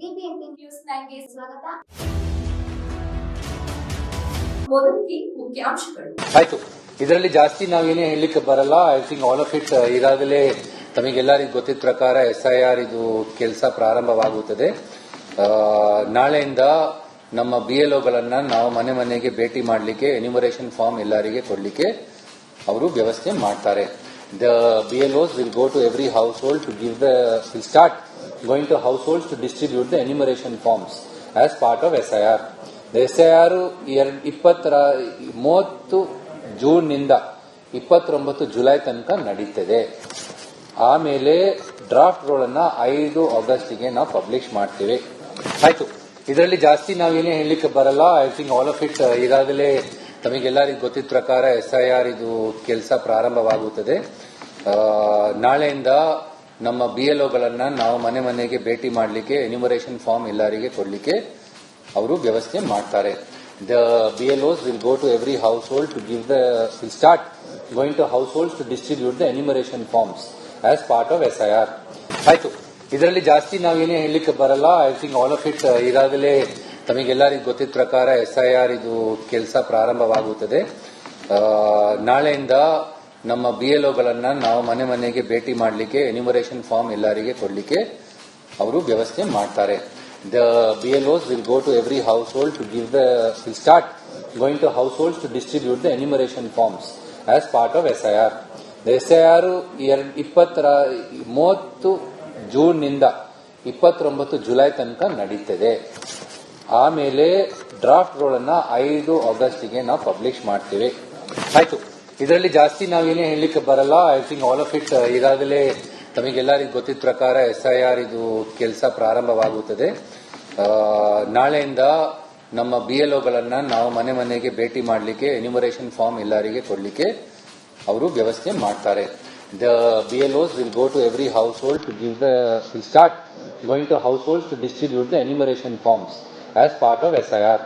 BBMP news 9ಗೆ ಸ್ವಾಗತ. ಮೊದಲಿಗೆ ಮುಖ್ಯಾಂಶಗಳು. ಆಯ್ತು, ಇದರಲ್ಲಿ ಜಾಸ್ತಿ ನಾವೇನೇ ಹೇಳಲಿಕ್ಕೆ ಬರಲ್ಲ. I think all of it ಈಗಾಗಲೇ ತಮಗೆಲ್ಲರಿಗೂ ಗೊತ್ತಿದ್ದ ಪ್ರಕಾರ SIR ಇದು ಕೆಲಸ ಪ್ರಾರಂಭವಾಗುತ್ತದೆ. ನಾಳೆಯಿಂದ ನಮ್ಮ BLOಗಳನ್ನ ನಾವು ಮನೆ ಮನೆಗೆ ಭೇಟಿ ಮಾಡಲಿಕ್ಕೆ ಎನ್ಯುಮರೇಷನ್ ಫಾರ್ಮ್ ಎಲ್ಲರಿಗೆ ಕೊಡಲಿಕ್ಕೆ ಅವರು ವ್ಯವಸ್ಥೆ ಮಾಡ್ತಾರೆ. The BLOs will go to every household to will start going to households to distribute the enumeration forms as part of SIR. The SIR 30 June ನಿಂದ 29 ಜುಲೈ ತನಕ ನಡೀತದೆ. ಆಮೇಲೆ ಡ್ರಾಫ್ಟ್ ರೋಲ್ ಅನ್ನ 5 ಆಗಸ್ಟ್ಗೆ ನಾವು ಪಬ್ಲಿಷ್ ಮಾಡ್ತೇವೆ. ಆಯ್ತು, ಇದರಲ್ಲಿ ಜಾಸ್ತಿ ನಾವೇನೇ ಹೇಳಲಿಕ್ಕೆ ಬರಲ್ಲ. I think all of it ಈಗಾಗಲೇ ತಮಗೆಲ್ಲರಿಗೂ ಗೊತ್ತಿದ್ದ ಪ್ರಕಾರ SIR ಇದು ಕೆಲಸ ಪ್ರಾರಂಭವಾಗುತ್ತದೆ. ನಾಳೆಯಿಂದ ನಮ್ಮ BLOಗಳನ್ನ ನಾವು ಮನೆ ಮನೆಗೆ ಭೇಟಿ ಮಾಡಲಿಕ್ಕೆ ಎನ್ಯುಮರೇಷನ್ ಫಾರ್ಮ್ ಎಲ್ಲರಿಗೆ ಕೊಡಲಿಕ್ಕೆ ಅವರು ವ್ಯವಸ್ಥೆ ಮಾಡ್ತಾರೆ. The BLOs will go to every household to will start going to households to distribute the enumeration forms as part of SIR. ಆಯ್ತು, ಇದರಲ್ಲಿ ಜಾಸ್ತಿ ನಾವೇನೇ ಹೇಳಲಿಕ್ಕೆ ಬರಲ್ಲ. I think all of it ಈಗಾಗಲೇ ತಮಗೆಲ್ಲರಿಗೂ ಗೊತ್ತಿದ್ದ ಪ್ರಕಾರ SIR ಇದು ಕೆಲಸ ಪ್ರಾರಂಭವಾಗುತ್ತದೆ. ನಾಳೆಯಿಂದ ನಮ್ಮ BLOಗಳನ್ನ ನಾವು ಮನೆ ಮನೆಗೆ ಭೇಟಿ ಮಾಡಲಿಕ್ಕೆ ಎನ್ಯುಮರೇಷನ್ ಫಾರ್ಮ್ ಎಲ್ಲರಿಗೆ ಕೊಡಲಿಕ್ಕೆ ಅವರು ವ್ಯವಸ್ಥೆ ಮಾಡ್ತಾರೆ. The BLOs will go to every household to will start going to households to distribute the enumeration forms as part of SIR. The SIR 30 June ನಿಂದ 29 ಜುಲೈ ತನಕ ನಡೀತದೆ. ಆಮೇಲೆ ಡ್ರಾಫ್ಟ್ ರೋಲ್ ಅನ್ನ 5 ಆಗಸ್ಟ್ಗೆ ನಾವು ಪಬ್ಲಿಷ್ ಮಾಡ್ತೇವೆ. ಆಯ್ತು, ಇದರಲ್ಲಿ ಜಾಸ್ತಿ ನಾವೇನೇ ಹೇಳಲಿಕ್ಕೆ ಬರಲ್ಲ. I think all of it ಈಗಾಗಲೇ ತಮಗೆಲ್ಲರಿಗೂ ಗೊತ್ತಿದ್ದ ಪ್ರಕಾರ SIR ಇದು ಕೆಲಸ ಪ್ರಾರಂಭವಾಗುತ್ತದೆ. ನಾಳೆಯಿಂದ ನಮ್ಮ BLOಗಳನ್ನ ನಾವು ಮನೆ ಮನೆಗೆ ಭೇಟಿ ಮಾಡಲಿಕ್ಕೆ ಎನ್ಯುಮರೇಷನ್ ಫಾರ್ಮ್ ಎಲ್ಲರಿಗೆ ಕೊಡಲಿಕ್ಕೆ ಅವರು ವ್ಯವಸ್ಥೆ ಮಾಡ್ತಾರೆ. The BLOs will go to every household to will start going to households to distribute the enumeration forms as part of SIR.